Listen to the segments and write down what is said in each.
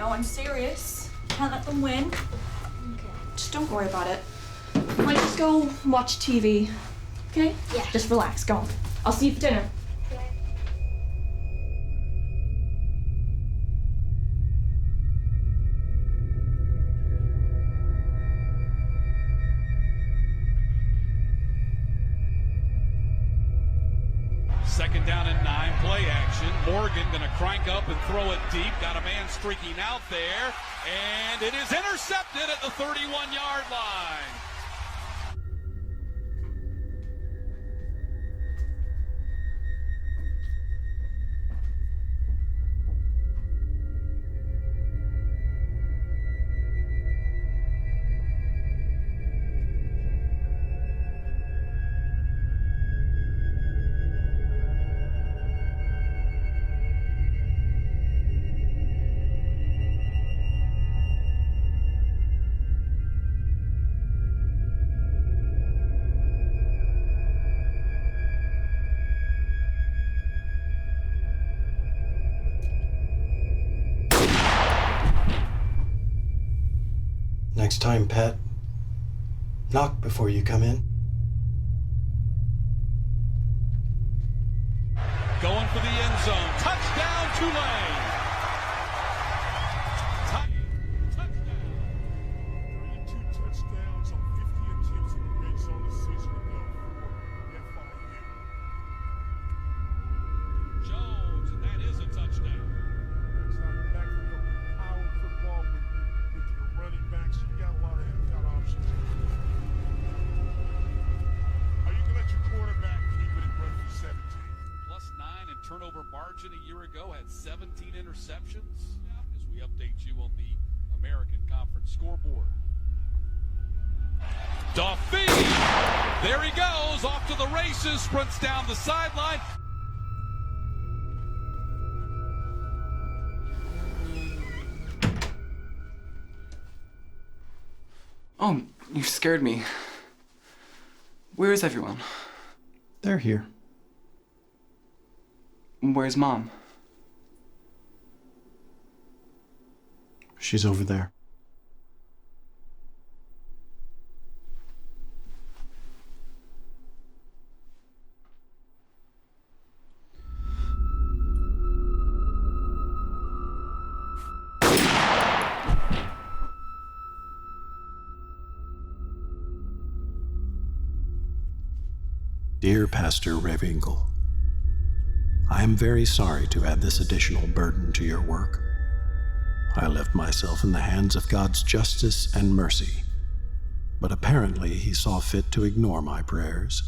No, I'm serious. Can't let them win. Okay. Just don't worry about it. Might just go watch TV. Okay? Yeah. Just relax. Go on. I'll see you for dinner. Second down and 9, play action. Morgan going to crank up and throw it deep. Got a man streaking out there, and it is intercepted at the 31-yard line. Next time, Pat, knock before you come in. Going for the end zone. Touchdown, Tulane. Touchdown. 32 touchdowns on 50 attempts in the red zone this season ago for FIU. Jones, and that is a touchdown. It's not the backfield power football with your running backs. You got a lot of options. Are you going to let your quarterback keep it and run for 17? +9 in turnover margin a year ago, had 17 interceptions. As we update you on the American Conference scoreboard. Duffy! There he goes, off to the races, sprints down the sideline. Oh, you scared me. Where is everyone? They're here. Where's Mom? She's over there. Dear Pastor Rehwinkel, I am very sorry to add this additional burden to your work. I left myself in the hands of God's justice and mercy, but apparently He saw fit to ignore my prayers.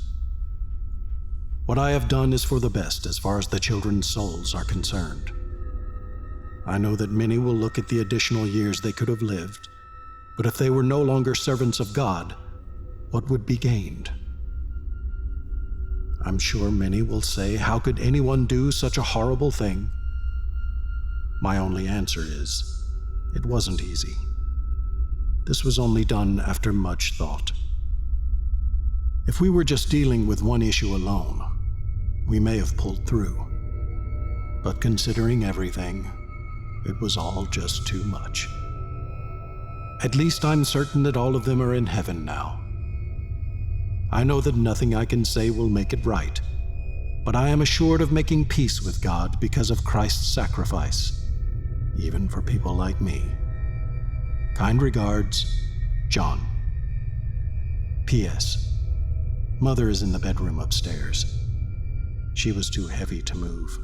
What I have done is for the best as far as the children's souls are concerned. I know that many will look at the additional years they could have lived, but if they were no longer servants of God, what would be gained? I'm sure many will say, how could anyone do such a horrible thing? My only answer is, it wasn't easy. This was only done after much thought. If we were just dealing with one issue alone, we may have pulled through. But considering everything, it was all just too much. At least I'm certain that all of them are in heaven now. I know that nothing I can say will make it right, but I am assured of making peace with God because of Christ's sacrifice, even for people like me. Kind regards, John. P.S. Mother is in the bedroom upstairs. She was too heavy to move.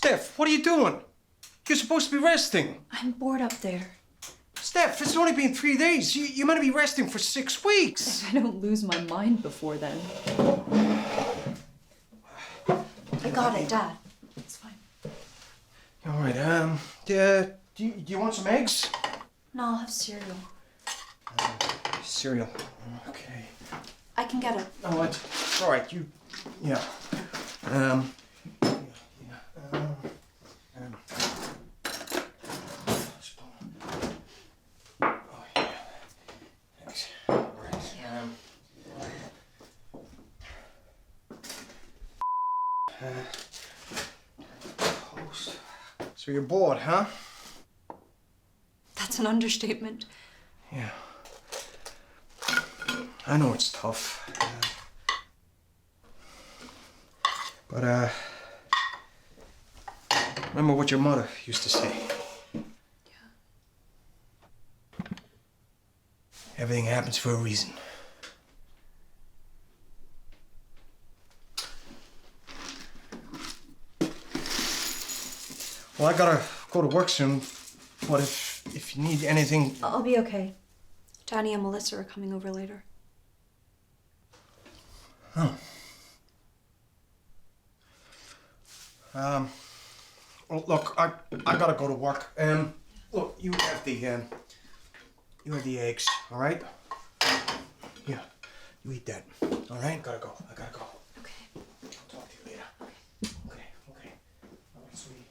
Steph, what are you doing? You're supposed to be resting. I'm bored up there. Steph, it's only been 3 days. You're meant to be resting for 6 weeks. If I don't lose my mind before then. I got it, Dad. It's fine. All right, do you want some eggs? No, I'll have cereal. Cereal. Okay. I can get it. Oh, it's all right. Yeah. Oh, yeah. Thanks. All right. Post. So you're bored, huh? That's an understatement. Yeah. I know it's tough. But, remember what your mother used to say. Yeah. Everything happens for a reason. Well, I gotta go to work soon, but if you need anything... I'll be okay. Danny and Melissa are coming over later. Oh. Well, look, I gotta go to work. Look, you have the eggs, all right? Yeah, you eat that, all right? I gotta go. Okay. I'll talk to you later. Okay. All right, sweetie.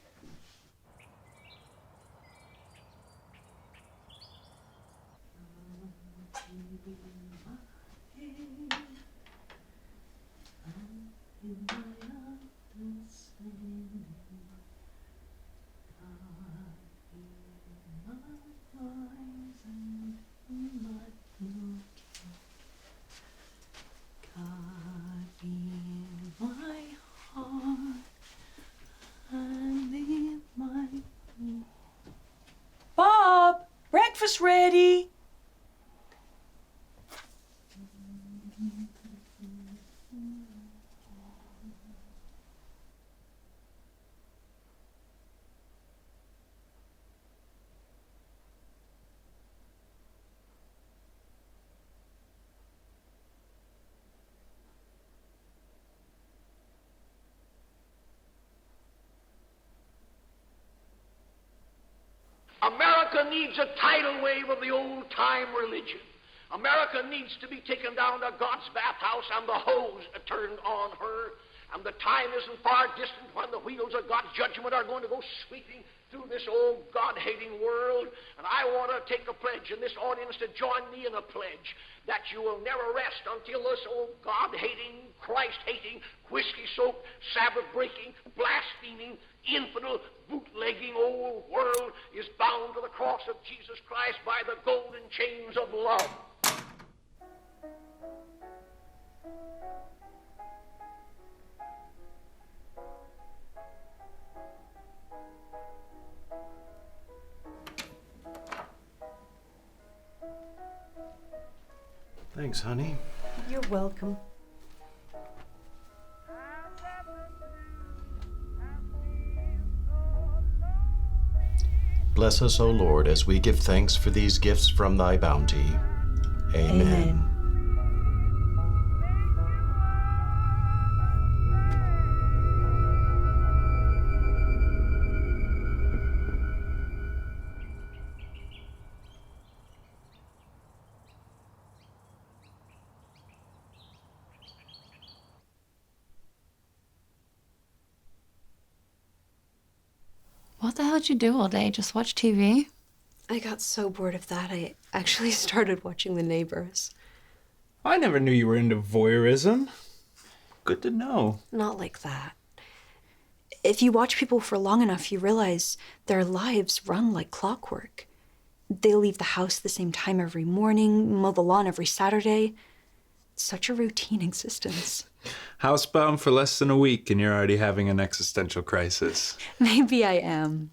Bob, breakfast ready. America needs a tidal wave of the old-time religion. America needs to be taken down to God's bathhouse and the hose turned on her. And the time isn't far distant when the wheels of God's judgment are going to go sweeping through this old God-hating world. And I want to take a pledge in this audience to join me in a pledge that you will never rest until this old God-hating, Christ-hating, whiskey-soaked, Sabbath-breaking, blaspheming, infidel, bootlegging old world is bound to the cross of Jesus Christ by the golden chains of love. Thanks, honey. You're welcome. Bless us, O Lord, as we give thanks for these gifts from thy bounty. Amen. What the hell did you do all day? Just watch TV? I got so bored of that, I actually started watching The Neighbors. I never knew you were into voyeurism. Good to know. Not like that. If you watch people for long enough, you realize their lives run like clockwork. They leave the house the same time every morning, mow the lawn every Saturday. It's such a routine existence. Housebound for less than a week and you're already having an existential crisis. Maybe I am.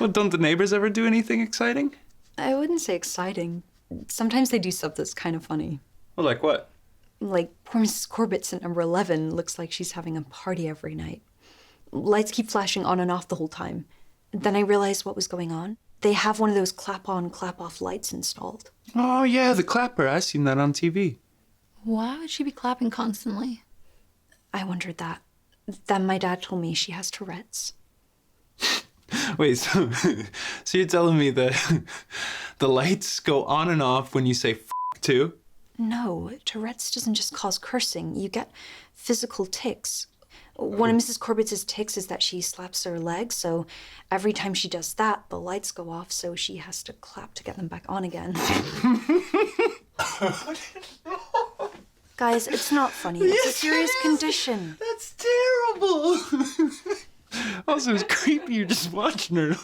Well, don't the neighbors ever do anything exciting? I wouldn't say exciting. Sometimes they do stuff that's kind of funny. Well, like what? Like poor Mrs. Corbett's at number 11 looks like she's having a party every night. Lights keep flashing on and off the whole time. Then I realized what was going on. They have one of those clap-on, clap-off lights installed. Oh, yeah, the clapper. I seen that on TV. Why would she be clapping constantly? I wondered that. Then my dad told me she has Tourette's. Wait, so you're telling me that the lights go on and off when you say f too? No, Tourette's doesn't just cause cursing. You get physical tics. One of Mrs. Corbett's tics is that she slaps her legs, so every time she does that, the lights go off, so she has to clap to get them back on again. Guys, it's not funny. It's a serious condition. That's terrible. Also, it's creepy. You're just watching her.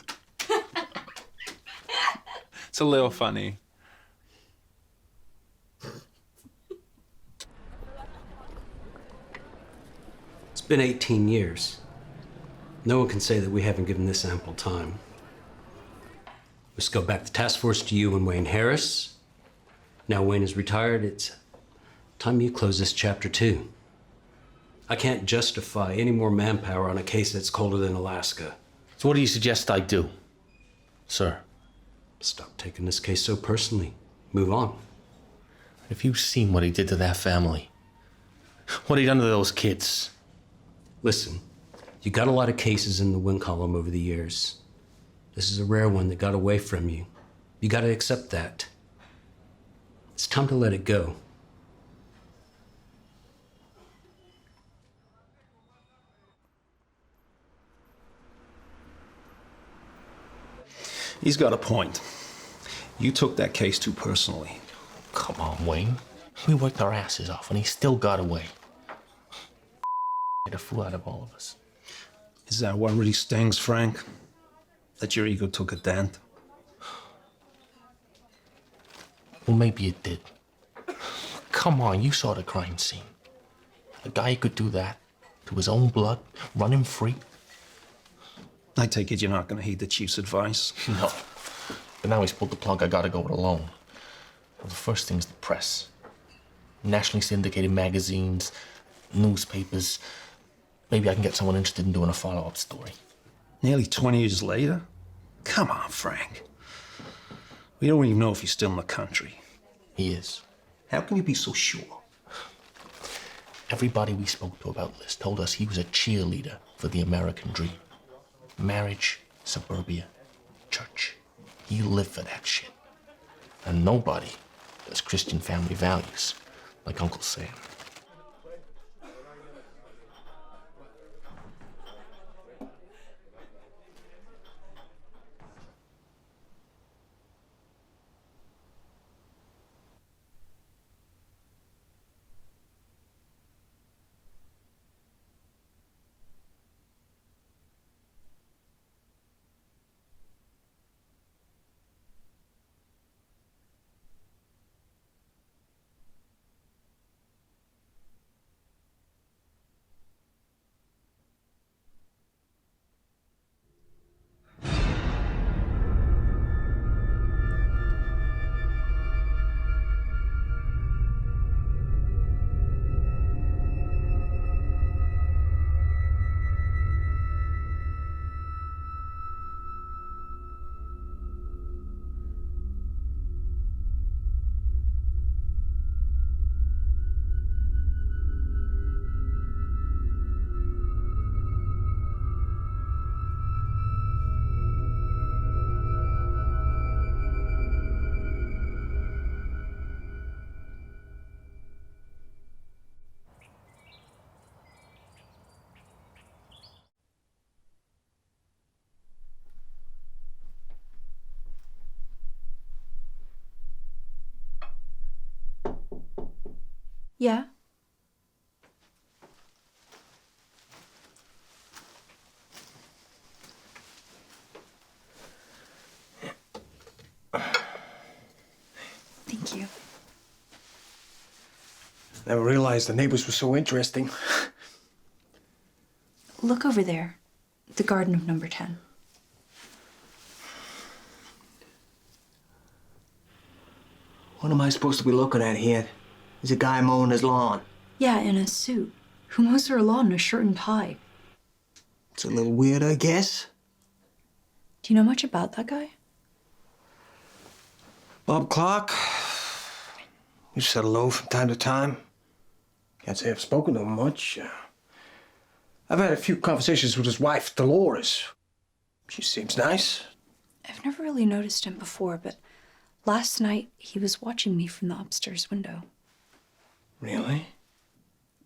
It's a little funny. It's been 18 years. No one can say that we haven't given this ample time. Let's go back the task force to you and Wayne Harris. Now Wayne is retired. It's time you close this chapter too. I can't justify any more manpower on a case that's colder than Alaska. So what do you suggest I do, sir? Stop taking this case so personally. Move on. If you've seen what he did to that family, what he done to those kids. Listen, you got a lot of cases in the win column over the years. This is a rare one that got away from you. You got to accept that. It's time to let it go. He's got a point. You took that case too personally. Come on, Wayne. We worked our asses off and he still got away. Get a fool out of all of us. Is that what really stings, Frank? That your ego took a dent? Well, maybe it did. Come on, you saw the crime scene. A guy could do that to his own blood, run him free. I take it you're not going to heed the chief's advice? No. But now he's pulled the plug, I gotta go it alone. Well, the first thing's the press. Nationally syndicated magazines, newspapers. Maybe I can get someone interested in doing a follow-up story. Nearly 20 years later? Come on, Frank. We don't even know if he's still in the country. He is. How can you be so sure? Everybody we spoke to about this told us he was a cheerleader for the American dream. Marriage, suburbia, church. He lived for that shit. And nobody does Christian family values like Uncle Sam. Yeah? Thank you. Never realized the neighbors were so interesting. Look over there. The garden of number 10. What am I supposed to be looking at here? There's a guy mowing his lawn. Yeah, in a suit. Who mows her lawn in a shirt and tie? It's a little weird, I guess. Do you know much about that guy? Bob Clark. We've said hello from time to time. Can't say I've spoken to him much. I've had a few conversations with his wife, Dolores. She seems nice. I've never really noticed him before, but last night he was watching me from the upstairs window. Really?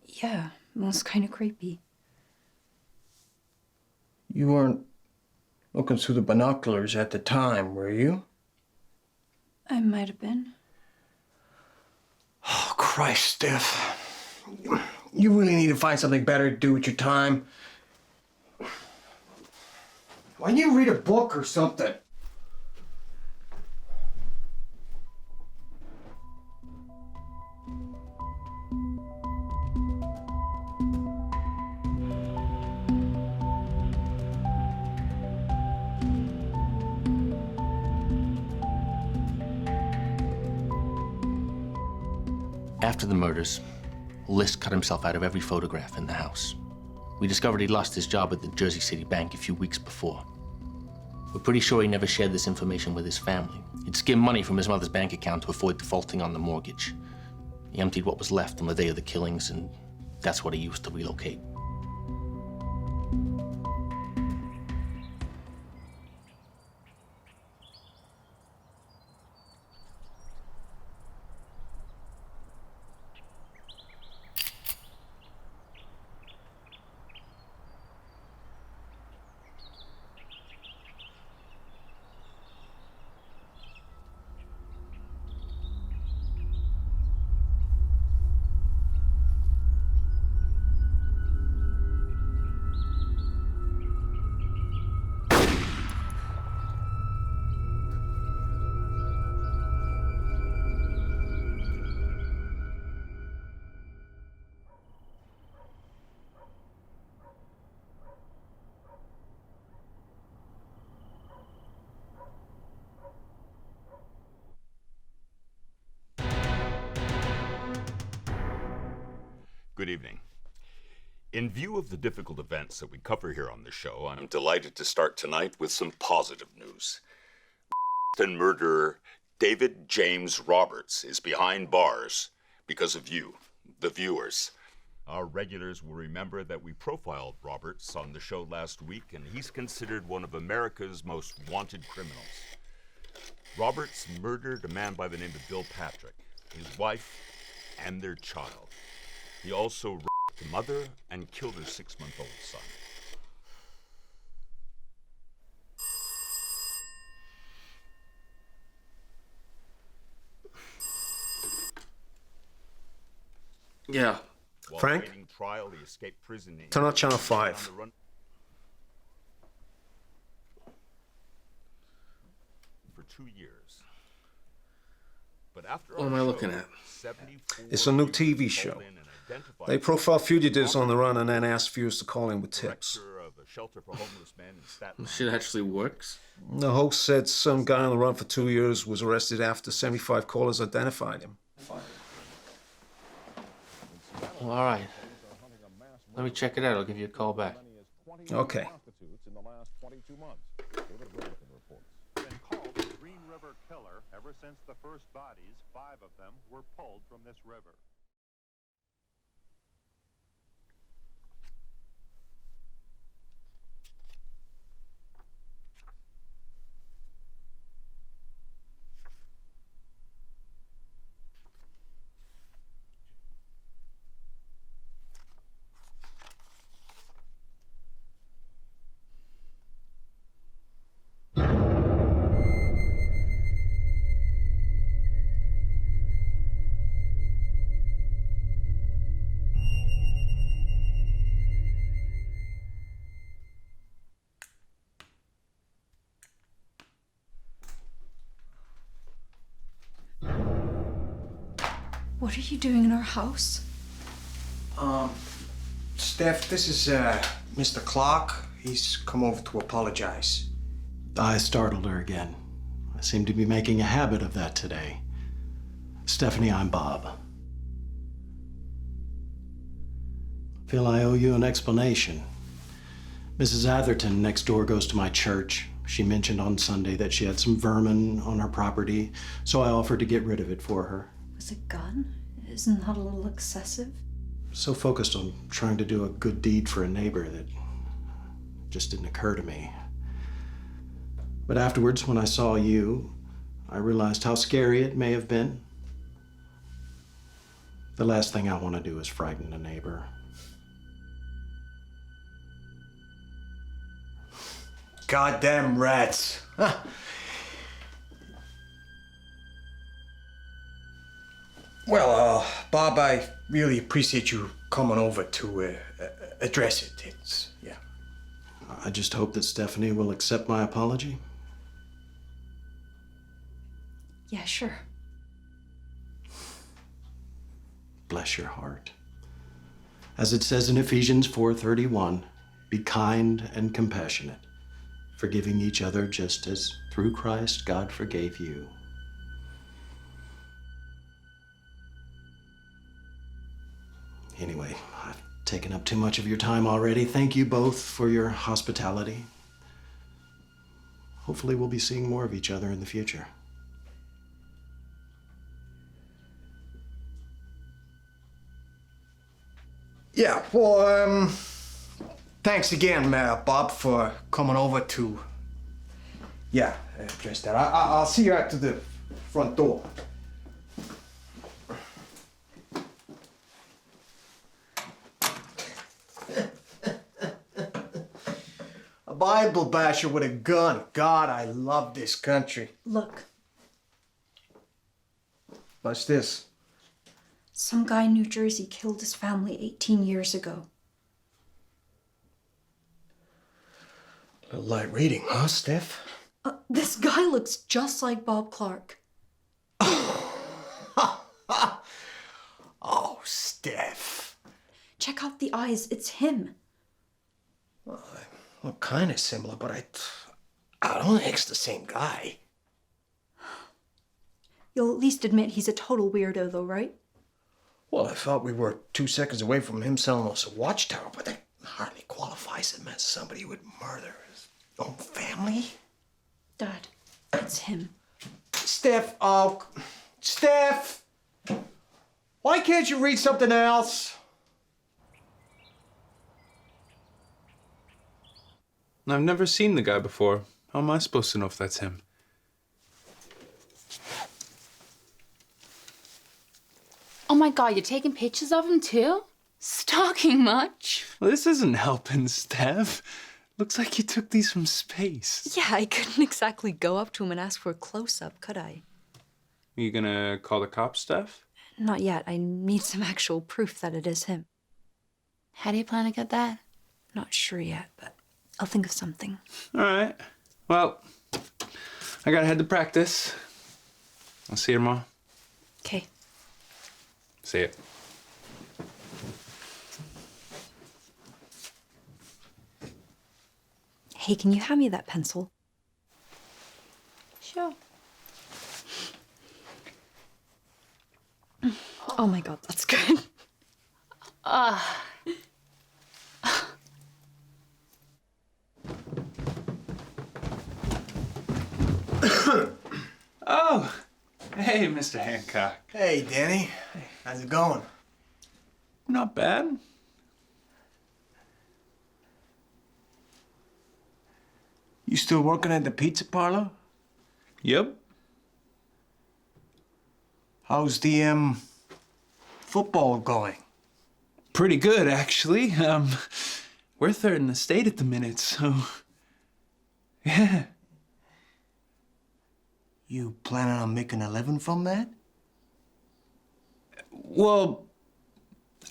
Yeah, it was kind of creepy. You weren't looking through the binoculars at the time, were you? I might have been. Oh, Christ, Steph. You really need to find something better to do with your time. Why don't you read a book or something? After the murders, List cut himself out of every photograph in the house. We discovered he'd lost his job at the Jersey City Bank a few weeks before. We're pretty sure he never shared this information with his family. He'd skimmed money from his mother's bank account to avoid defaulting on the mortgage. He emptied what was left on the day of the killings, and that's what he used to relocate. Good evening. In view of the difficult events that we cover here on the show, I'm delighted to start tonight with some positive news. And murderer David James Roberts is behind bars because of you, the viewers. Our regulars will remember that we profiled Roberts on the show last week, and he's considered one of America's most wanted criminals. Roberts murdered a man by the name of Bill Patrick, his wife, and their child. He also raped the mother and killed her 6-month-old son. Yeah. While Frank? awaiting trial, he escaped prison. Turn on Channel 5. For 2 years. But after What am I looking at? It's a new TV show. They profile fugitives on the run and then ask viewers to call in with tips. This shit actually works? The host said some guy on the run for 2 years was arrested after 75 callers identified him. Well, all right. Let me check it out. I'll give you a call back. Okay. Been called the Green River Killer ever since the first bodies, 5 of them, were pulled from this river. What are you doing in our house? Steph, this is Mr. Clark. He's come over to apologize. I startled her again. I seem to be making a habit of that today. Stephanie, I'm Bob. Feel I owe you an explanation. Mrs. Atherton next door goes to my church. She mentioned on Sunday that she had some vermin on her property, so I offered to get rid of it for her. Was it gun? Isn't that a little excessive? So focused on trying to do a good deed for a neighbor that just didn't occur to me. But afterwards, when I saw you, I realized how scary it may have been. The last thing I want to do is frighten a neighbor. Goddamn rats. Huh. Well, Bob, I really appreciate you coming over to address it. Yeah. I just hope that Stephanie will accept my apology. Yeah, sure. Bless your heart. As it says in Ephesians 4:31, be kind and compassionate, forgiving each other just as through Christ God forgave you. Anyway, I've taken up too much of your time already. Thank you both for your hospitality. Hopefully we'll be seeing more of each other in the future. Yeah, well, thanks again, Bob, for coming over to, address that. I'll see you out to the front door. A Bible basher with a gun. God, I love this country. Look, What's this? some guy in New Jersey killed his family 18 years ago. A little light reading, huh, Steph? This guy looks just like Bob Clark. Oh, Steph. Check out the eyes, it's him. Well, they look kind of similar, but I don't think it's the same guy. You'll at least admit he's a total weirdo, though, right? Well, I thought we were 2 seconds away from him selling us a watchtower, but that hardly qualifies him as somebody who would murder his own family. Dad, it's him. Steph, Steph! Why can't you read something else? I've never seen the guy before. How am I supposed to know if that's him? Oh my god, you're taking pictures of him too? Stalking much? Well, this isn't helping, Steph. Looks like you took these from space. Yeah, I couldn't exactly go up to him and ask for a close-up, could I? Are you gonna call the cops, Steph? Not yet. I need some actual proof that it is him. How do you plan to get that? Not sure yet, but I'll think of something. All right. Well, I gotta head to practice. I'll see you tomorrow. Okay. See ya. Hey, can you hand me that pencil? Sure. Oh my god, that's good. Oh, hey, Mr. Hancock. Hey, Danny. How's it going? Not bad. You still working at the pizza parlor? Yep. How's the, football going? Pretty good, actually. We're third in the state at the minute, so... Yeah. You planning on making a living from that? Well,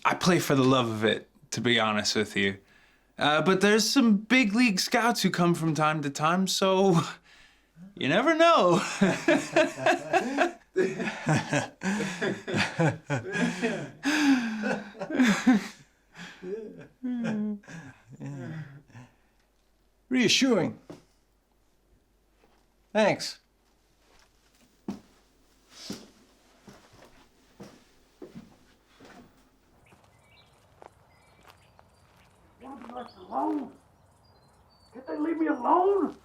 I play for the love of it, to be honest with you. But there's some big league scouts who come from time to time, so you never know. Reassuring. Thanks. leave me alone?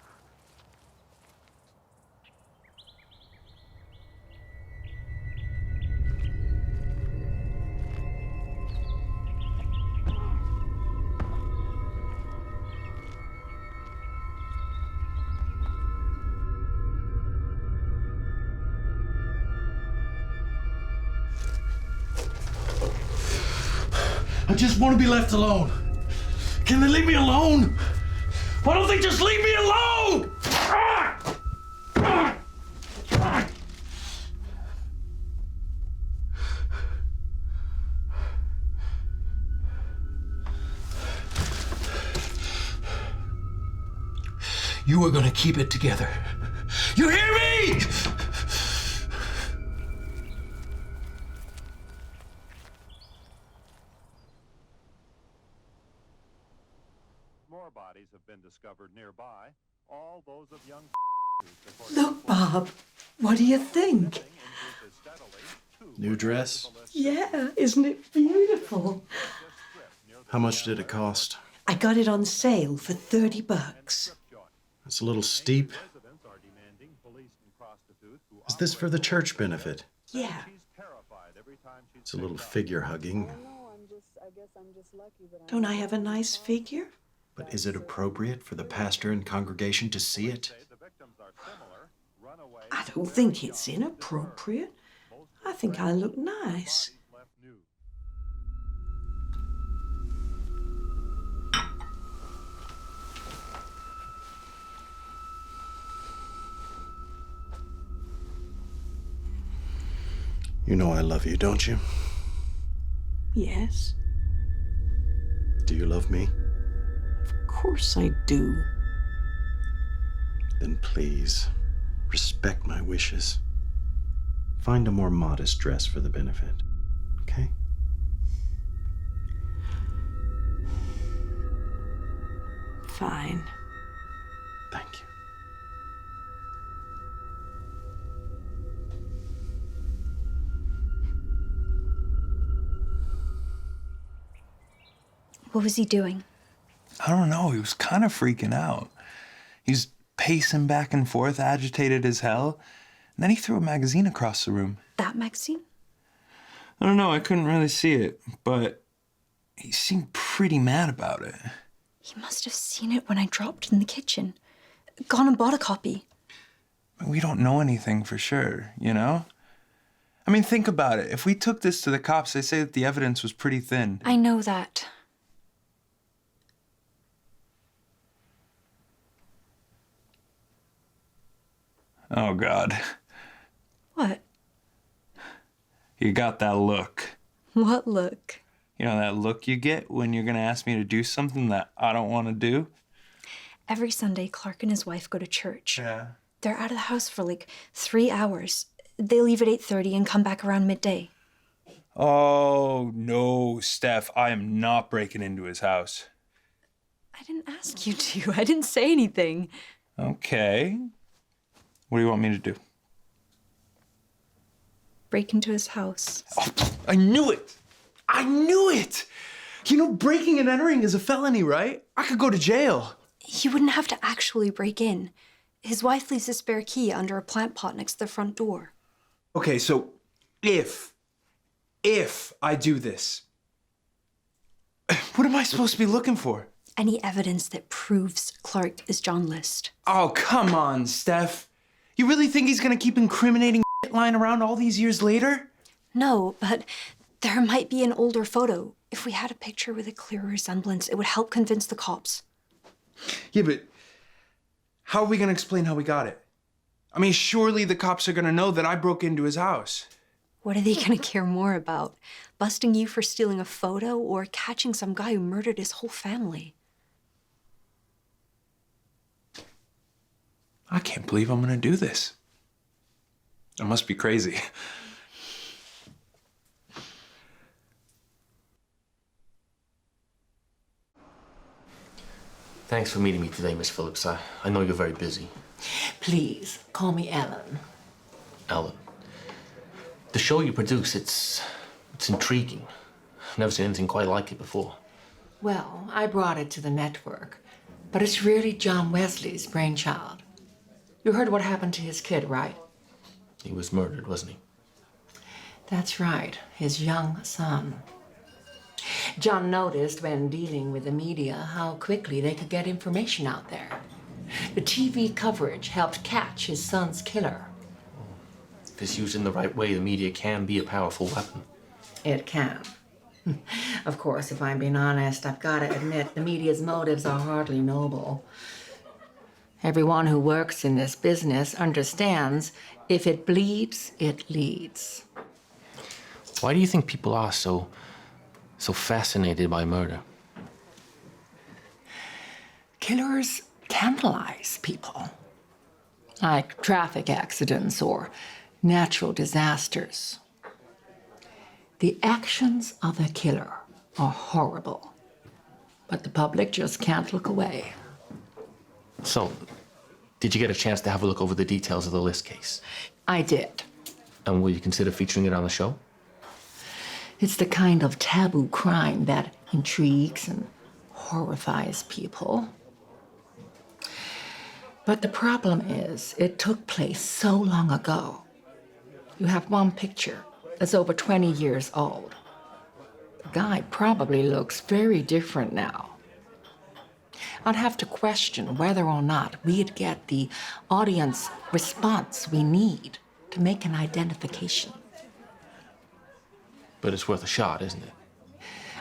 I just want to be left alone. Can they leave me alone? Why don't they just leave me alone? You are gonna keep it together. You hear me? More bodies have been discovered nearby, all those of young Look, Bob, what do you think? New dress? Yeah, isn't it beautiful? How much did it cost? I got it on sale for $30. It's a little steep. Is this for the church benefit? Yeah. It's a little figure hugging. Don't I have a nice figure? But is it appropriate for the pastor and congregation to see it? I don't think it's inappropriate. I think I look nice. You know I love you, don't you? Yes, Do you love me? of course I do. Then please, respect my wishes. Find a more modest dress for the benefit, okay? Fine. Thank you. What was he doing? I don't know. He was kind of freaking out. He's pacing back and forth, agitated as hell. And then he threw a magazine across the room. That magazine? I don't know. I couldn't really see it, but he seemed pretty mad about it. He must have seen it when I dropped it in the kitchen. Gone and bought a copy. We don't know anything for sure, you know? I mean, think about it. If we took this to the cops, they say that the evidence was pretty thin. I know that. Oh, God. What? You got that look. What look? You know that look you get when you're gonna ask me to do something that I don't want to do? Every Sunday, Clark and his wife go to church. Yeah. They're out of the house for like 3 hours. They leave at 8:30 and come back around midday. Oh, no, Steph. I am not breaking into his house. I didn't ask you to. I didn't say anything. Okay. What do you want me to do? Break into his house. Oh, I knew it! I knew it! You know, breaking and entering is a felony, right? I could go to jail. He wouldn't have to actually break in. His wife leaves a spare key under a plant pot next to the front door. Okay, so if I do this, what am I supposed to be looking for? Any evidence that proves Clark is John List. Oh, come on, Steph. You really think he's gonna keep incriminating shit lying around all these years later? No, but there might be an older photo. If we had a picture with a clear resemblance, it would help convince the cops. Yeah, but how are we gonna explain how we got it? I mean, surely the cops are gonna know that I broke into his house. What are they gonna care more about? Busting you for stealing a photo or catching some guy who murdered his whole family? I can't believe I'm gonna do this. I must be crazy. Thanks for meeting me today, Miss Phillips. I know you're very busy. Please, call me Ellen. Ellen, the show you produce, it's intriguing. I've never seen anything quite like it before. Well, I brought it to the network. But it's really John Wesley's brainchild. You heard what happened to his kid, right? He was murdered, wasn't he? That's right, his young son. John noticed when dealing with the media how quickly they could get information out there. The TV coverage helped catch his son's killer. If it's used in the right way, the media can be a powerful weapon. It can. Of course, if I'm being honest, I've got to admit the media's motives are hardly noble. Everyone who works in this business understands if it bleeds, it leads. Why do you think people are so fascinated by murder? Killers tantalize people, like traffic accidents or natural disasters. The actions of the killer are horrible, but the public just can't look away. So, did you get a chance to have a look over the details of the List case? I did. And will you consider featuring it on the show? It's the kind of taboo crime that intrigues and horrifies people. But the problem is, it took place so long ago. You have one picture that's over 20 years old. The guy probably looks very different now. I'd have to question whether or not we'd get the audience response we need to make an identification. But it's worth a shot, isn't it?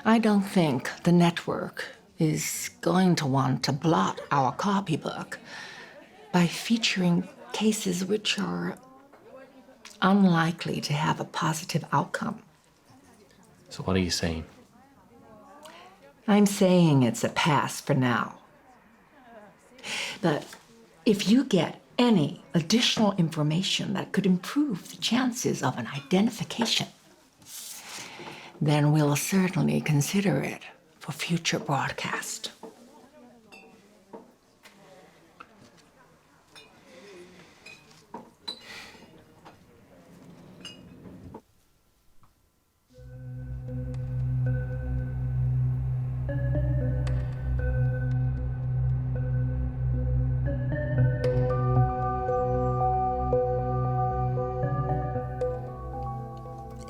I don't think the network is going to want to blot our copybook by featuring cases which are unlikely to have a positive outcome. So what are you saying? I'm saying it's a pass for now. But if you get any additional information that could improve the chances of an identification, then we'll certainly consider it for future broadcast.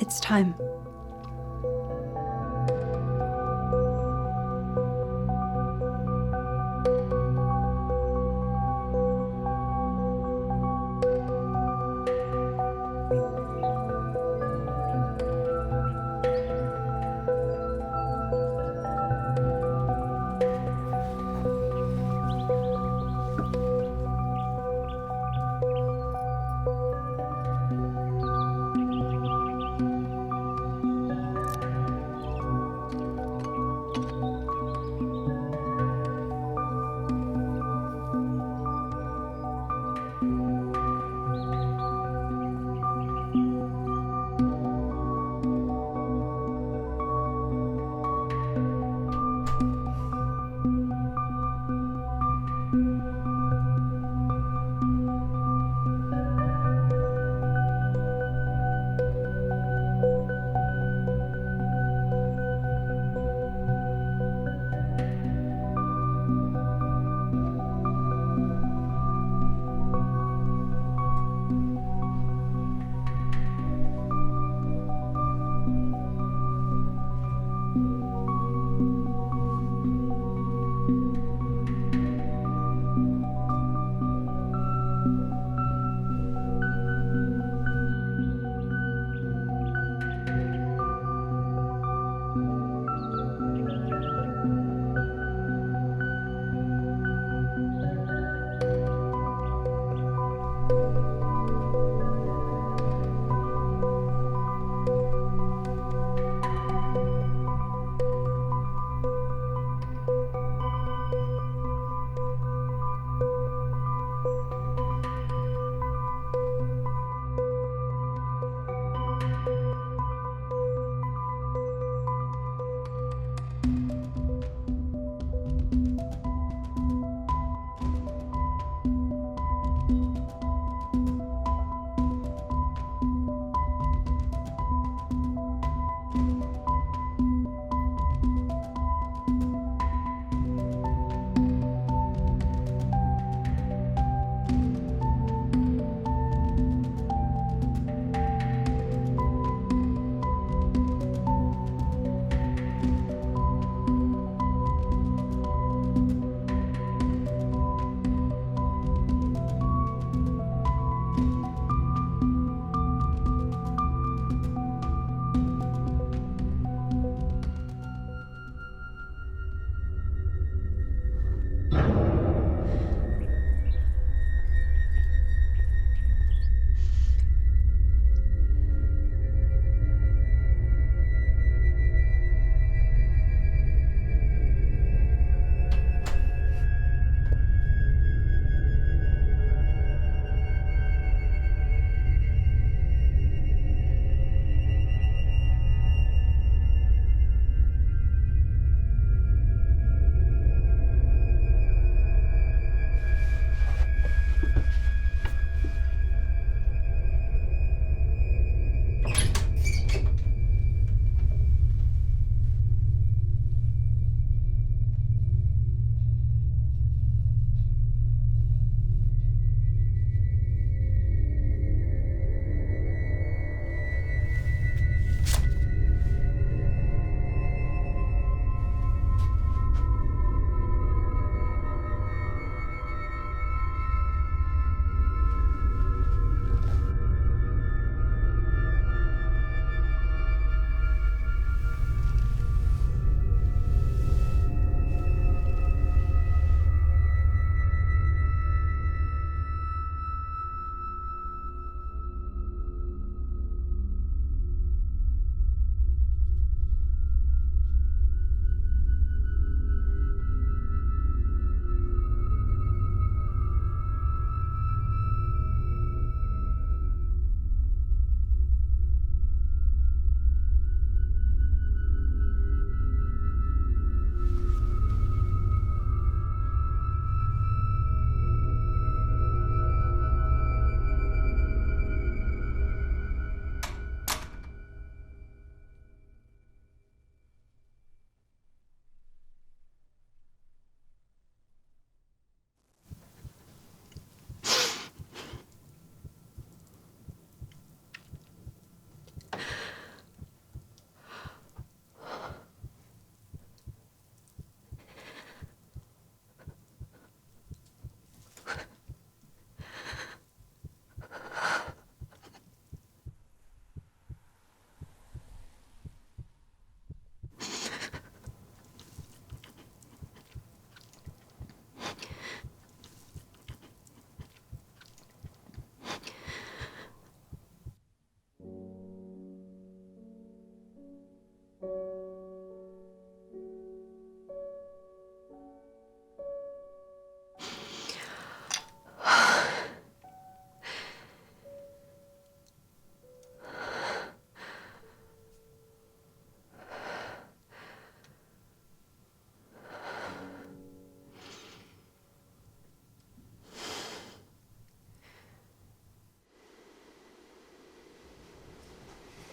It's time.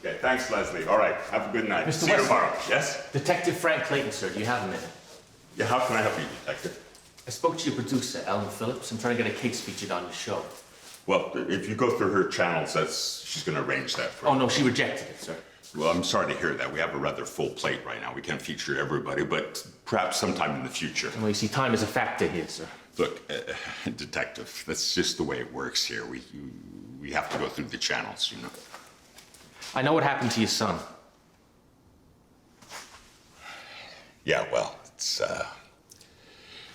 Okay, thanks, Leslie. All right, have a good night. Mr. See you Wesley. tomorrow. Yes? Detective Frank Clayton, sir. Do you have a minute? Yeah, how can I help you, Detective? I spoke to your producer, Ellen Phillips. I'm trying to get a case featured on your show. Well, if you go through her channels, she's going to arrange that for you. Oh, no, she rejected it, sir. Well, I'm sorry to hear that. We have a rather full plate right now. We can't feature everybody, but perhaps sometime in the future. Well, you see, time is a factor here, sir. Look, Detective, that's just the way it works here. We have to go through the channels, you know. I know what happened to your son. Yeah, well, it's a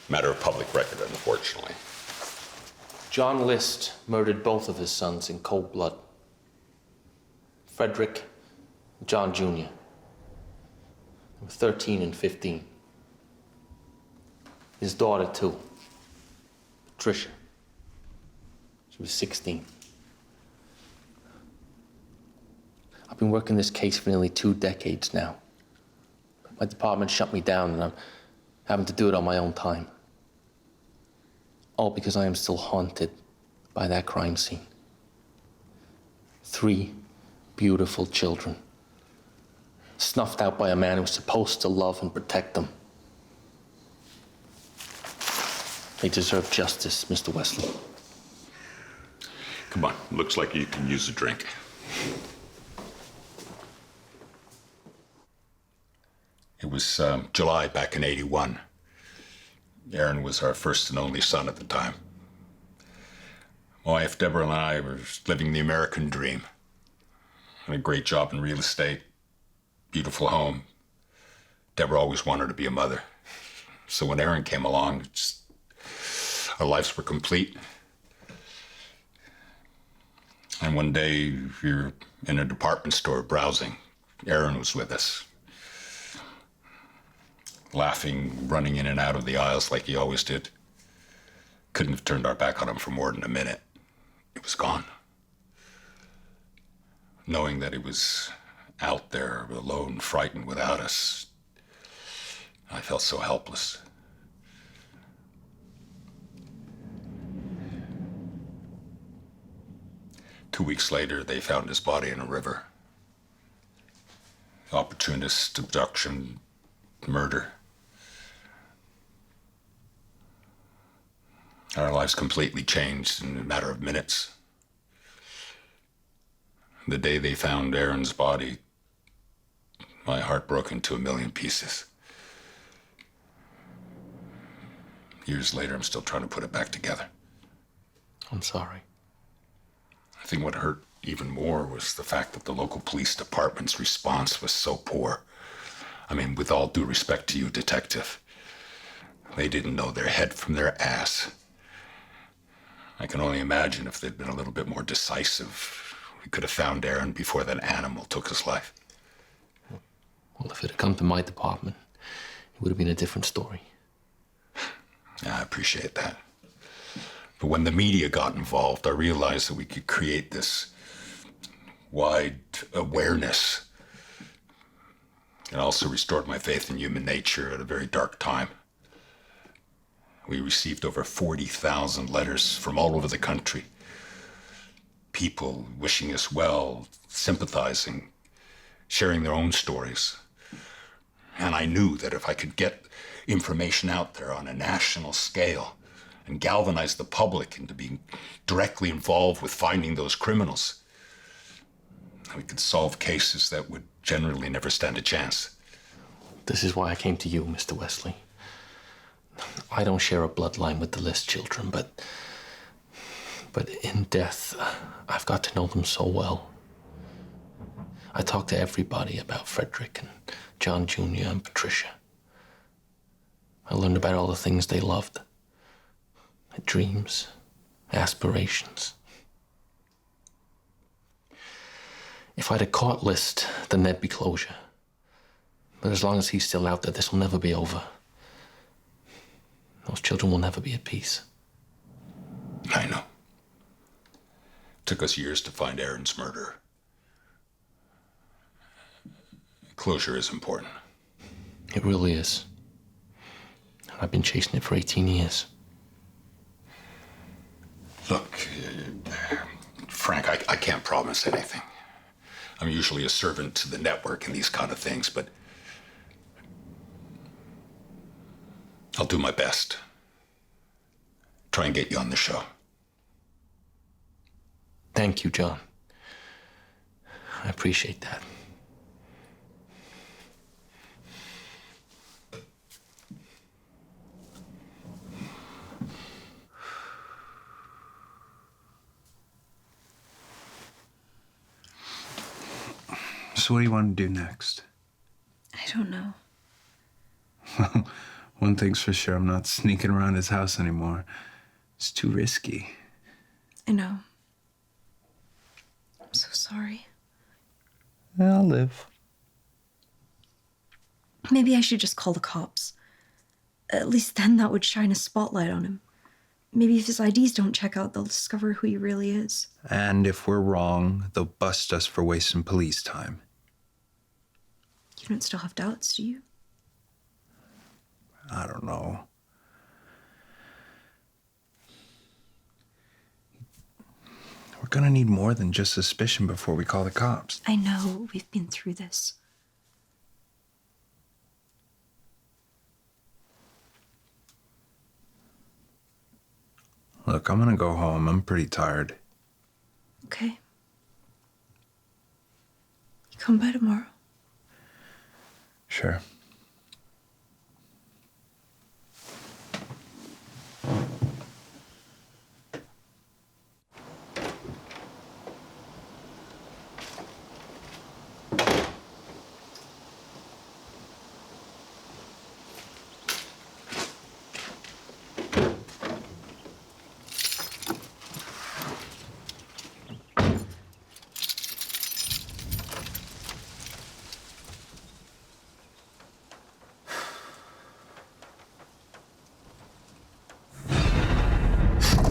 matter of public record, unfortunately. John List murdered both of his sons in cold blood. Frederick and John Jr. They were 13 and 15. His daughter, too. Patricia. She was 16. I've been working this case for nearly 2 decades now. My department shut me down, and I'm having to do it on my own time. All because I am still haunted by that crime scene. 3 beautiful children, snuffed out by a man who was supposed to love and protect them. They deserve justice, Mr. Wesley. Come on, looks like you can use a drink. It was July back in '81. Aaron was our first and only son at the time. My wife, Deborah, and I were living the American dream. Had a great job in real estate, beautiful home. Deborah always wanted to be a mother. So when Aaron came along, our lives were complete. And one day, we were in a department store browsing. Aaron was with us, laughing, running in and out of the aisles like he always did. Couldn't have turned our back on him for more than a minute. It was gone. Knowing that he was out there, alone, frightened without us, I felt so helpless. Two weeks later, they found his body in a river. Opportunist, abduction, murder. Our lives completely changed in a matter of minutes. The day they found Aaron's body, my heart broke into 1,000,000 pieces. Years later, I'm still trying to put it back together. I'm sorry. I think what hurt even more was the fact that the local police department's response was so poor. I mean, with all due respect to you, Detective, they didn't know their head from their ass. I can only imagine if they'd been a little bit more decisive, we could have found Aaron before that animal took his life. Well, if it had come to my department, it would have been a different story. Yeah, I appreciate that. But when the media got involved, I realized that we could create this wide awareness. It also restored my faith in human nature at a very dark time. We received over 40,000 letters from all over the country. People wishing us well, sympathizing, sharing their own stories. And I knew that if I could get information out there on a national scale and galvanize the public into being directly involved with finding those criminals, we could solve cases that would generally never stand a chance. This is why I came to you, Mr. Wesley. I don't share a bloodline with the List children, but in death, I've got to know them so well. I talked to everybody about Frederick and John Jr. and Patricia. I learned about all the things they loved. Their dreams, aspirations. If I'd have caught List, then there'd be closure. But as long as he's still out there, this will never be over. Those children will never be at peace. I know. It took us years to find Aaron's murderer. Closure is important. It really is. I've been chasing it for 18 years. Look, Frank, I can't promise anything. I'm usually a servant to the network and these kind of things, but I'll do my best. Try and get you on the show. Thank you, John. I appreciate that. So what do you want to do next? I don't know. One thing's for sure, I'm not sneaking around his house anymore. It's too risky. I know. I'm so sorry. I'll live. Maybe I should just call the cops. At least then that would shine a spotlight on him. Maybe if his IDs don't check out, they'll discover who he really is. And if we're wrong, they'll bust us for wasting police time. You don't still have doubts, do you? I don't know. We're gonna need more than just suspicion before we call the cops. I know. We've been through this. Look, I'm gonna go home. I'm pretty tired. Okay. You come by tomorrow. Sure.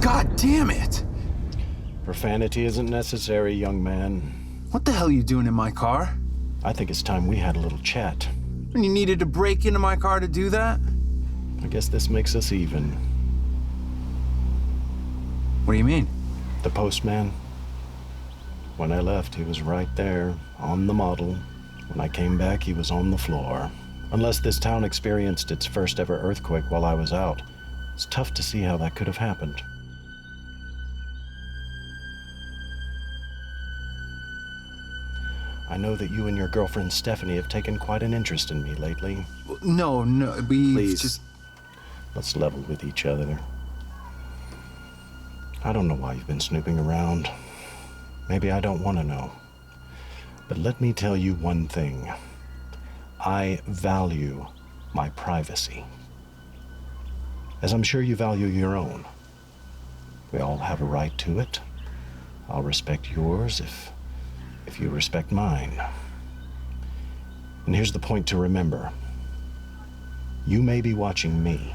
God damn it! Profanity isn't necessary, young man. What the hell are you doing in my car? I think it's time we had a little chat. And you needed to break into my car to do that? I guess this makes us even. What do you mean? The postman. When I left, he was right there, on the model. When I came back, he was on the floor. Unless this town experienced its first ever earthquake while I was out, it's tough to see how that could have happened. I know that you and your girlfriend Stephanie have taken quite an interest in me lately. No, we Please, just... let's level with each other. I don't know why you've been snooping around. Maybe I don't want to know. But let me tell you one thing. I value my privacy. As I'm sure you value your own. We all have a right to it. I'll respect yours if you respect mine. And here's the point to remember. You may be watching me.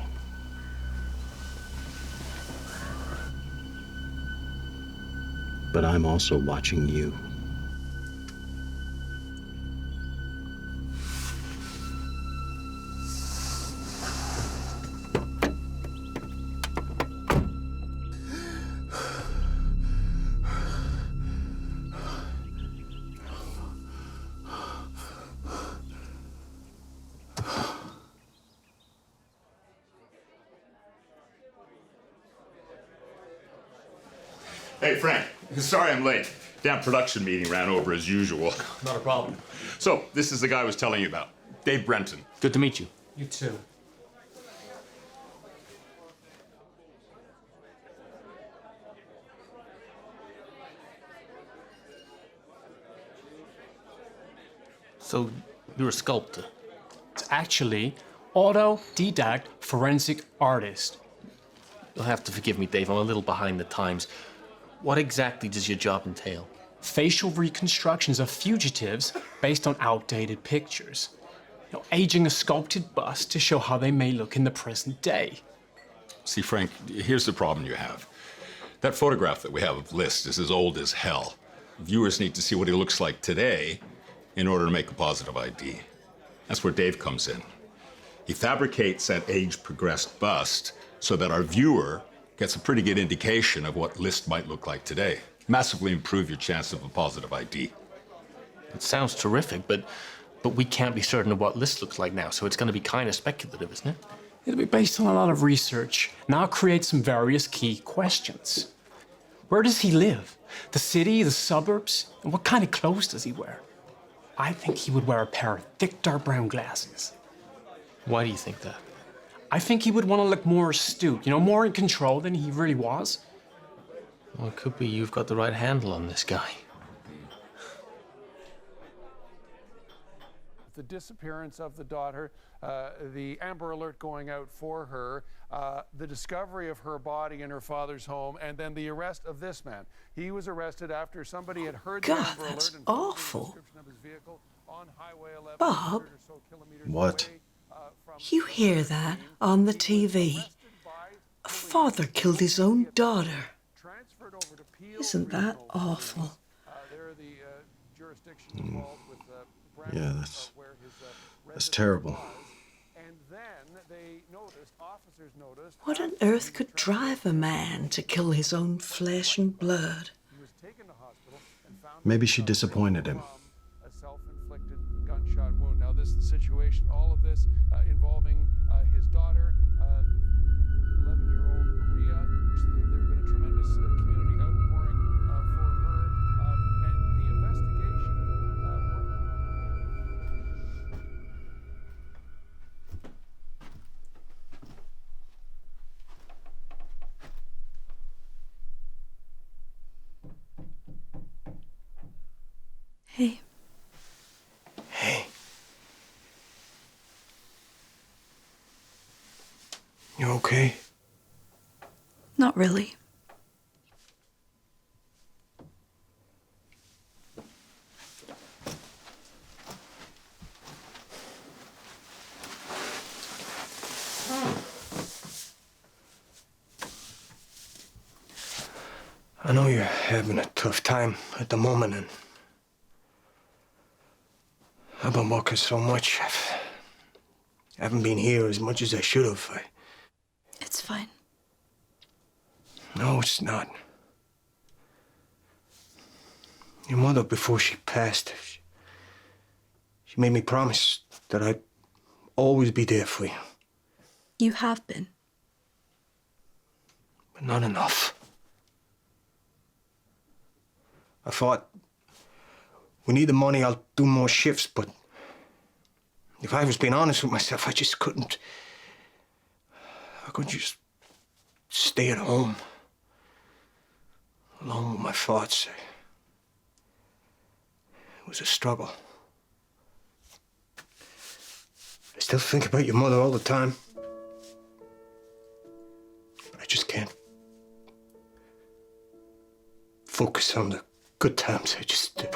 But I'm also watching you. Hey, Frank. Sorry I'm late. Damn production meeting ran over as usual. Not a problem. So, this is the guy I was telling you about. Dave Brenton. Good to meet you. You too. So, you're a sculptor? It's actually autodidact forensic artist. You'll have to forgive me, Dave. I'm a little behind the times. What exactly does your job entail? Facial reconstructions of fugitives based on outdated pictures. Aging a sculpted bust to show how they may look in the present day. See, Frank, here's the problem you have. That photograph that we have of List is as old as hell. Viewers need to see what he looks like today in order to make a positive ID. That's where Dave comes in. He fabricates that age-progressed bust so that our viewer gets a pretty good indication of what List might look like today. Massively improve your chance of a positive ID. It sounds terrific, but we can't be certain of what List looks like now, so it's going to be kind of speculative, isn't it? It'll be based on a lot of research, and I'll create some various key questions. Where does he live? The city, the suburbs? And what kind of clothes does he wear? I think he would wear a pair of thick dark brown glasses. Why do you think that? I think he would want to look more astute, more in control than he really was. Well, it could be you've got the right handle on this guy. The disappearance of the daughter, the Amber Alert going out for her, the discovery of her body in her father's home, and then the arrest of this man. He was arrested after somebody had heard the God, Amber that's Alert and awful. of his vehicle on Highway 11, Bob, What? you hear that on the TV? A father killed his own daughter. Isn't that awful? Yeah, that's terrible. What on earth could drive a man to kill his own flesh and blood? Maybe she disappointed him. A self-inflicted gunshot wound. Now, this is the situation. All of this involving his daughter, 11-year-old Rhea. There's been a tremendous community outpouring for her, and the investigation. Hey. Hey. You okay? Not really. I know you're having a tough time at the moment, and I've been working so much. I haven't been here as much as I should have. It's fine. No, it's not. Your mother, before she passed, she made me promise that I'd always be there for you. You have been. But not enough. I thought, we need the money, I'll do more shifts, but if I was being honest with myself, I just couldn't. I couldn't just stay at home, alone with my thoughts. It was a struggle. I still think about your mother all the time, but I just can't focus on the good times. I just.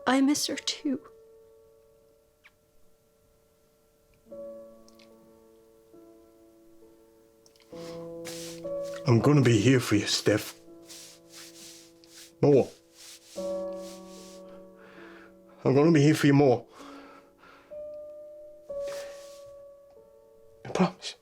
I miss her too. I'm gonna be here for you, Steph. More. I'm gonna be here for you more. I promise.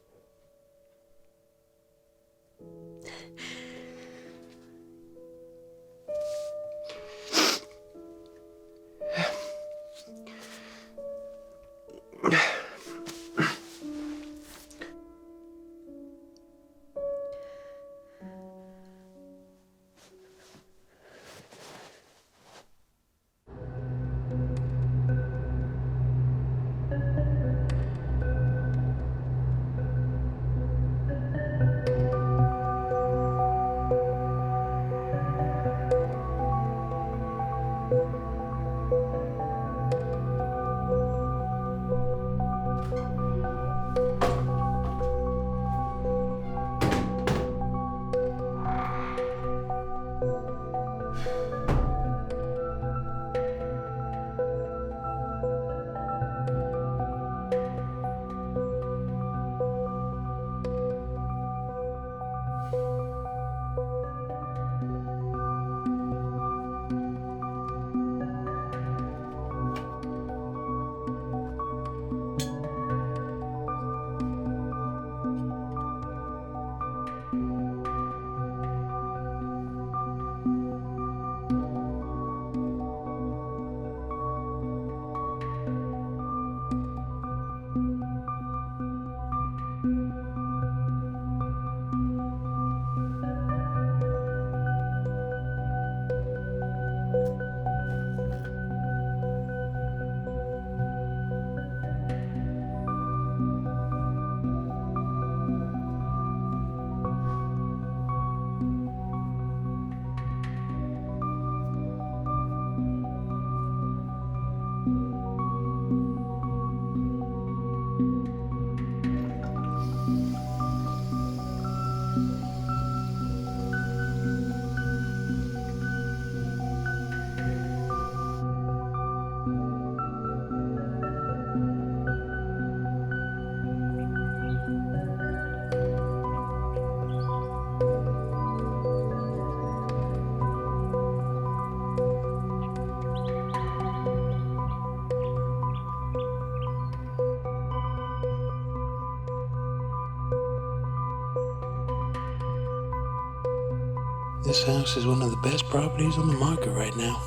This house is one of the best properties on the market right now.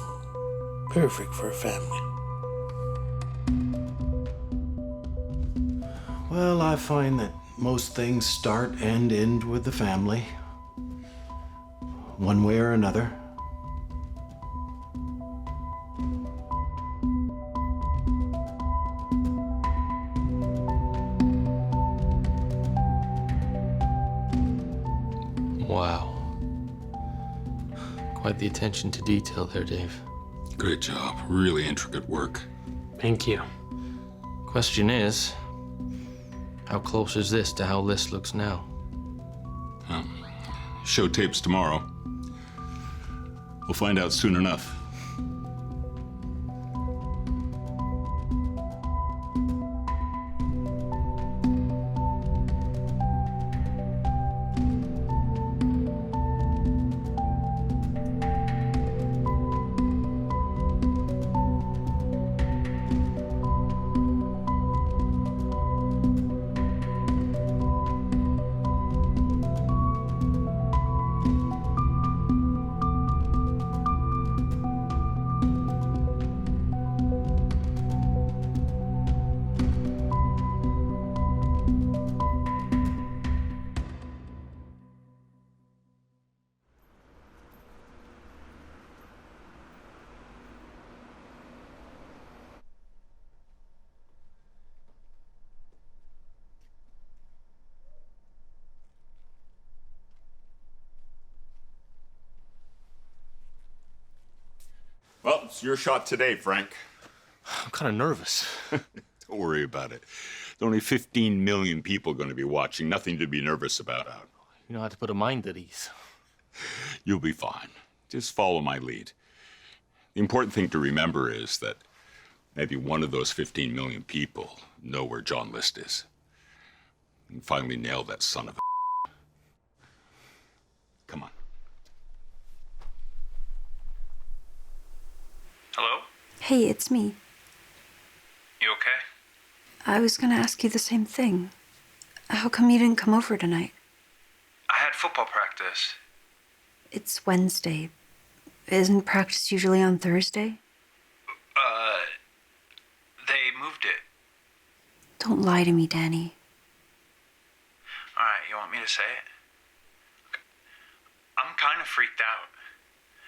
Perfect for a family. Well, I find that most things start and end with the family, one way or another. Wow. Quite the attention to detail there, Dave. Great job. Really intricate work. Thank you. Question is, how close is this to how List looks now? Show tapes tomorrow. We'll find out soon enough. Well, it's your shot today, Frank. I'm kind of nervous. Don't worry about it. There are only 15 million people going to be watching. Nothing to be nervous about. You know how to put a mind at ease. You'll be fine. Just follow my lead. The important thing to remember is that maybe one of those 15 million people know where John List is. And finally nail that son of a... Come on. Hello? Hey, it's me. You okay? I was gonna ask you the same thing. How come you didn't come over tonight? I had football practice. It's Wednesday. Isn't practice usually on Thursday? They moved it. Don't lie to me, Danny. Alright, you want me to say it? I'm kind of freaked out.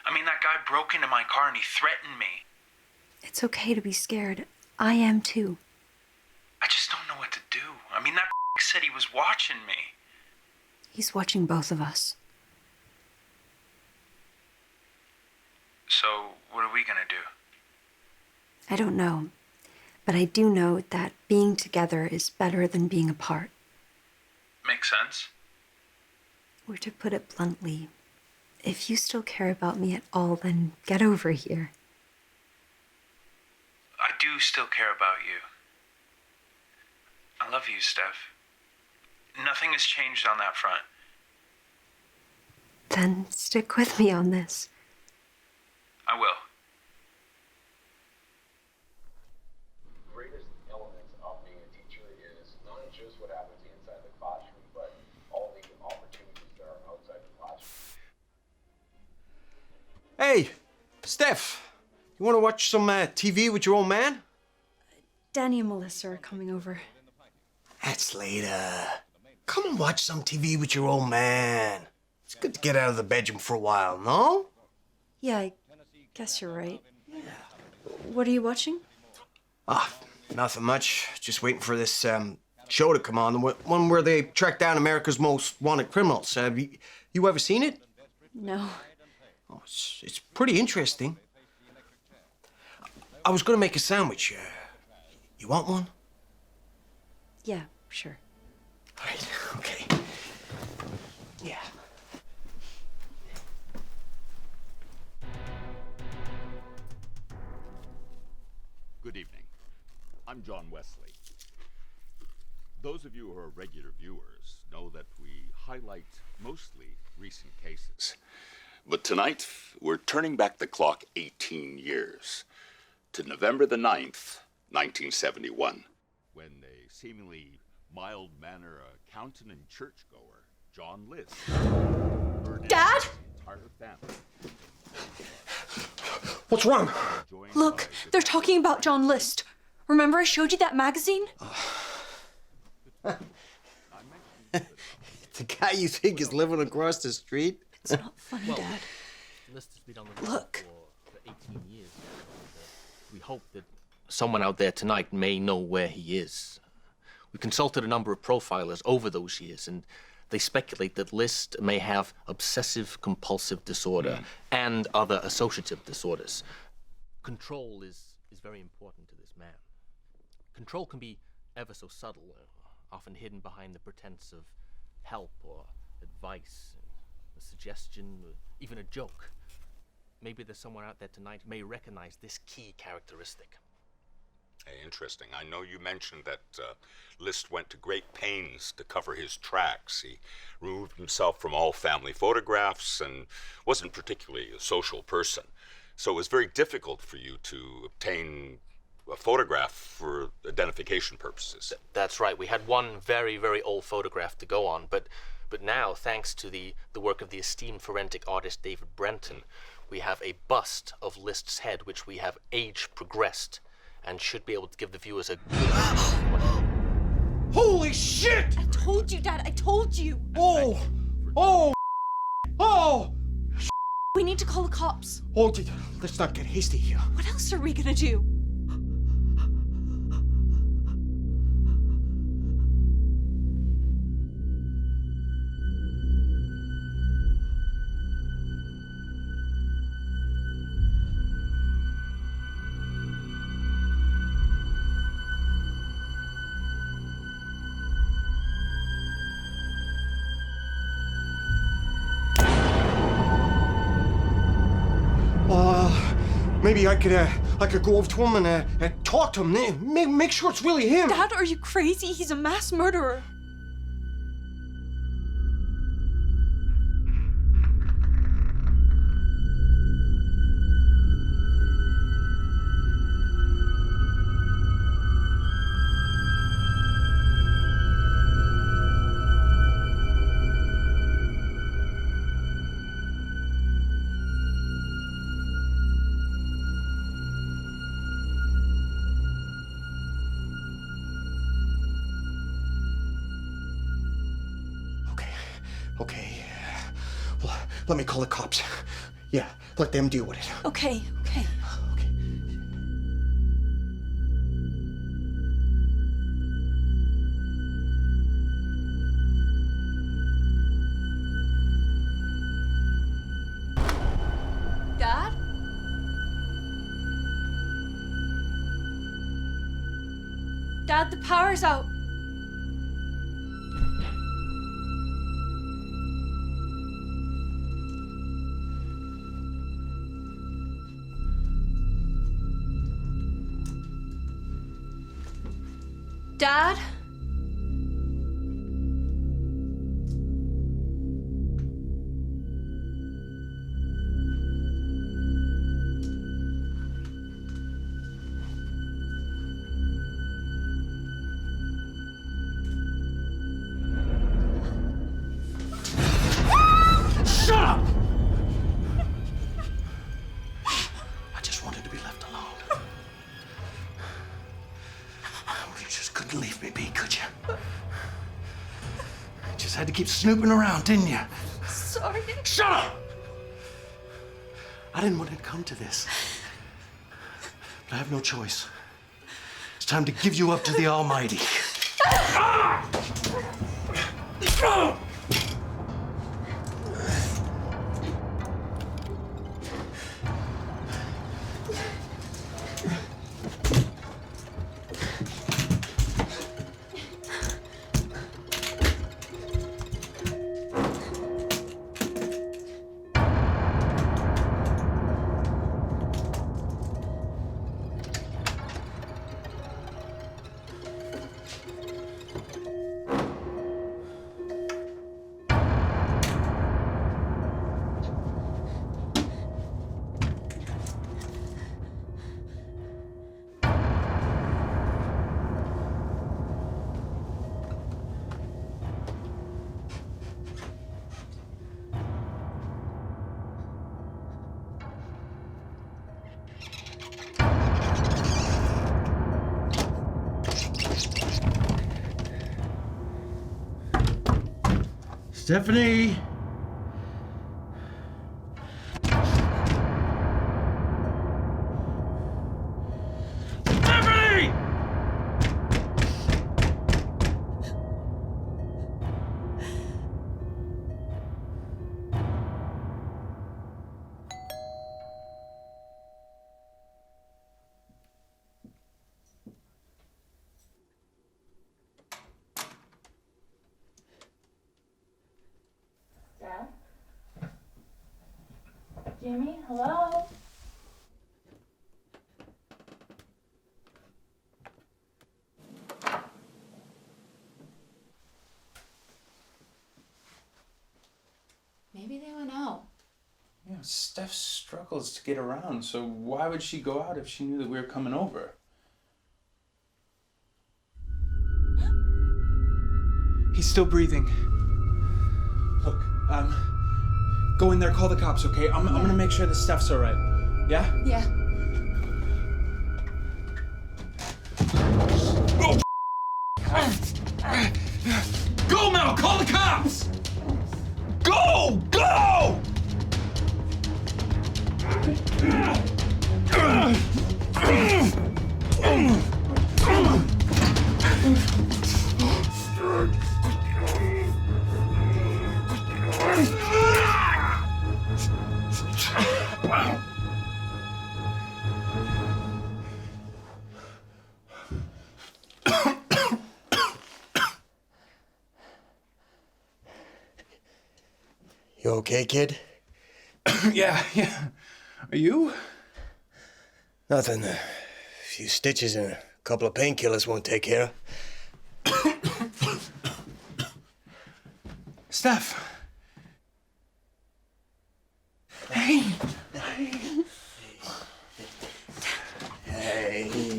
I mean, that guy broke into my car and he threatened me. It's okay to be scared. I am too. I just don't know what to do. I mean, that said he was watching me. He's watching both of us. So, what are we gonna do? I don't know. But I do know that being together is better than being apart. Makes sense. Or to put it bluntly, if you still care about me at all, then get over here. I do still care about you. I love you, Steph. Nothing has changed on that front. Then stick with me on this. I will. Greatest elements of being a teacher is not just what happens inside the classroom, but all the opportunities that are outside the classroom. Hey, Steph, you want to watch some TV with your old man? Danny and Melissa are coming over. That's later. come and watch some TV with your old man. It's good to get out of the bedroom for a while, no? Yeah, I guess you're right. What are you watching? Nothing much. Just waiting for this show to come on. The one where they track down America's most wanted criminals. Have you ever seen it? No. Oh, it's pretty interesting. I was gonna make a sandwich. You want one? Yeah, sure. All right, okay. Yeah. Good evening. I'm John Wesley. Those of you who are regular viewers know that we highlight mostly recent cases. But tonight, we're turning back the clock 18 years to November the 9th, 1971, when a seemingly mild-mannered accountant and churchgoer, John List, murdered Dad? his entire family. What's wrong? Look, they're talking about John List. Remember I showed you that magazine? The guy you think is living across the street? It's not funny, Dad. List has been on the Look. for 18 years. We hope that someone out there tonight may know where he is. We consulted a number of profilers over those years, and they speculate that List may have obsessive-compulsive disorder and other associative disorders. Control is very important to this man. Control can be ever so subtle, often hidden behind the pretense of help or advice, a suggestion, or even a joke. Maybe there's someone out there tonight who may recognize this key characteristic. Hey, interesting. I know you mentioned that List went to great pains to cover his tracks. He removed himself from all family photographs and wasn't particularly a social person. So it was very difficult for you to obtain a photograph for identification purposes. That's right. We had one very, very old photograph to go on, but now, thanks to the work of the esteemed forensic artist David Brenton, we have a bust of List's head, which we have age progressed, and should be able to give the viewers a good... Holy shit! I told you, Dad. I told you. Oh! We need to call the cops. Oh, let's not get hasty here. What else are we gonna do? Maybe I could go over to him and talk to him. Make sure it's really him. Dad, are you crazy? He's a mass murderer. Okay. Well, let me call the cops. Yeah, let them deal with it. Okay. Dad? Dad, the power's out. Dad? Shut up! I just wanted to be left alone. You just couldn't leave me be. Just had to keep snooping around, didn't you? Sorry. Shut up! I didn't want it to come to this. But I have no choice. It's time to give you up to the Almighty. Stephanie! Stephanie! Dad? Jimmy, hello? Maybe they went out. Yeah, Steph struggles to get around, so why would she go out if she knew that we were coming over? He's still breathing. Look, go in there, call the cops, okay? I'm gonna make sure this stuff's all right. Yeah? Yeah. Go, Mel! Call the cops! Go! Go! You okay, kid? Yeah. Are you? Nothing. A few stitches and a couple of painkillers won't take care of. Steph. Hey. Hey.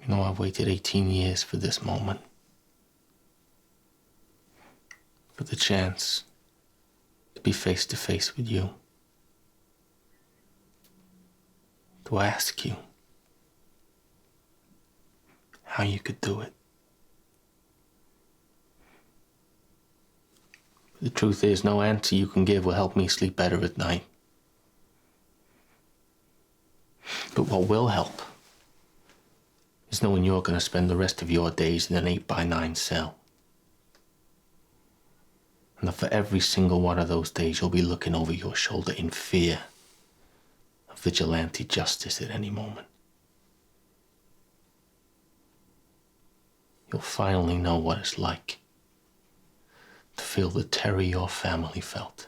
You know, I've waited 18 years for this moment. For the chance to be face to face with you. To ask you how you could do it. The truth is, no answer you can give will help me sleep better at night. But what will help is knowing you're going to spend the rest of your days in an 8x9 cell. And that for every single one of those days, you'll be looking over your shoulder in fear of vigilante justice at any moment. You'll finally know what it's like to feel the terror your family felt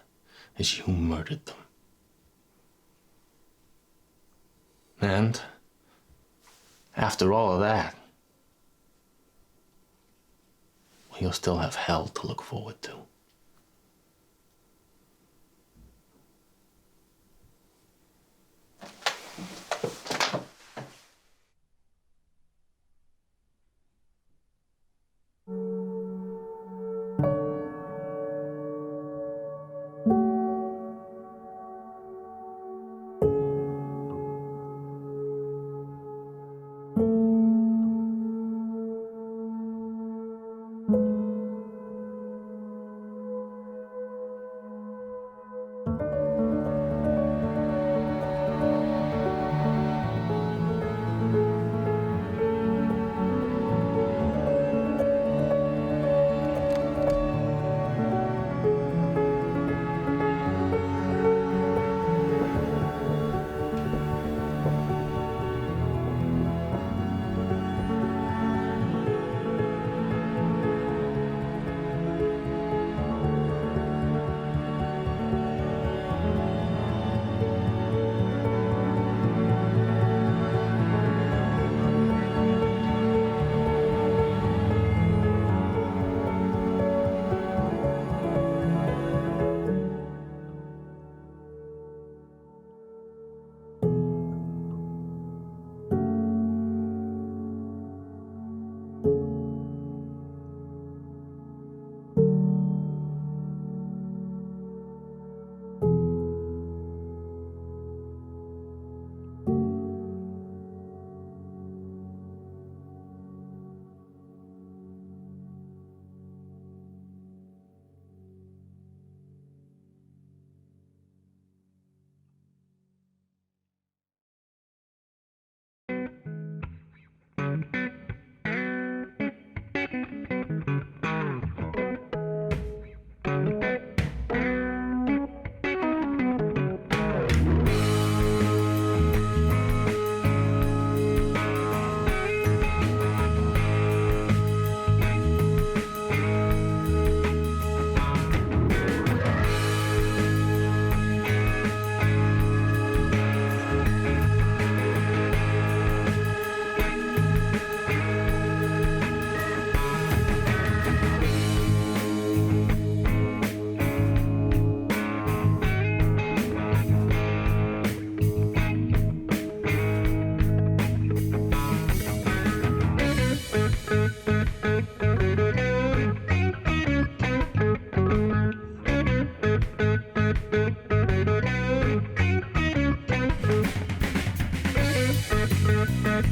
as you murdered them. And after all of that, well, you'll still have hell to look forward to.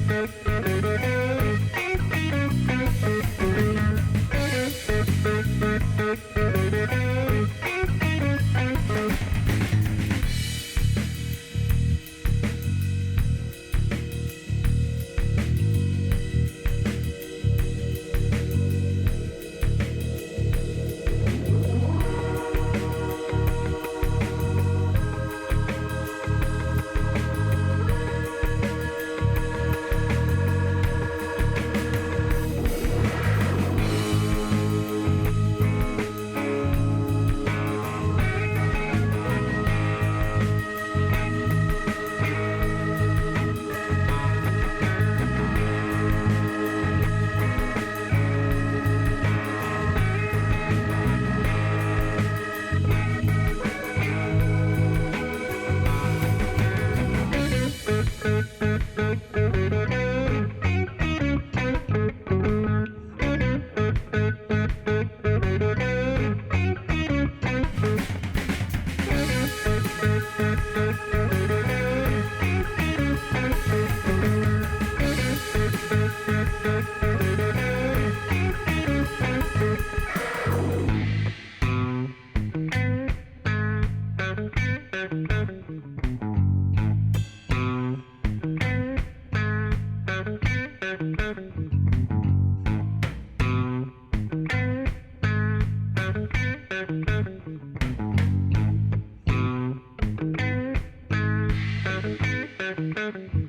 Thank you.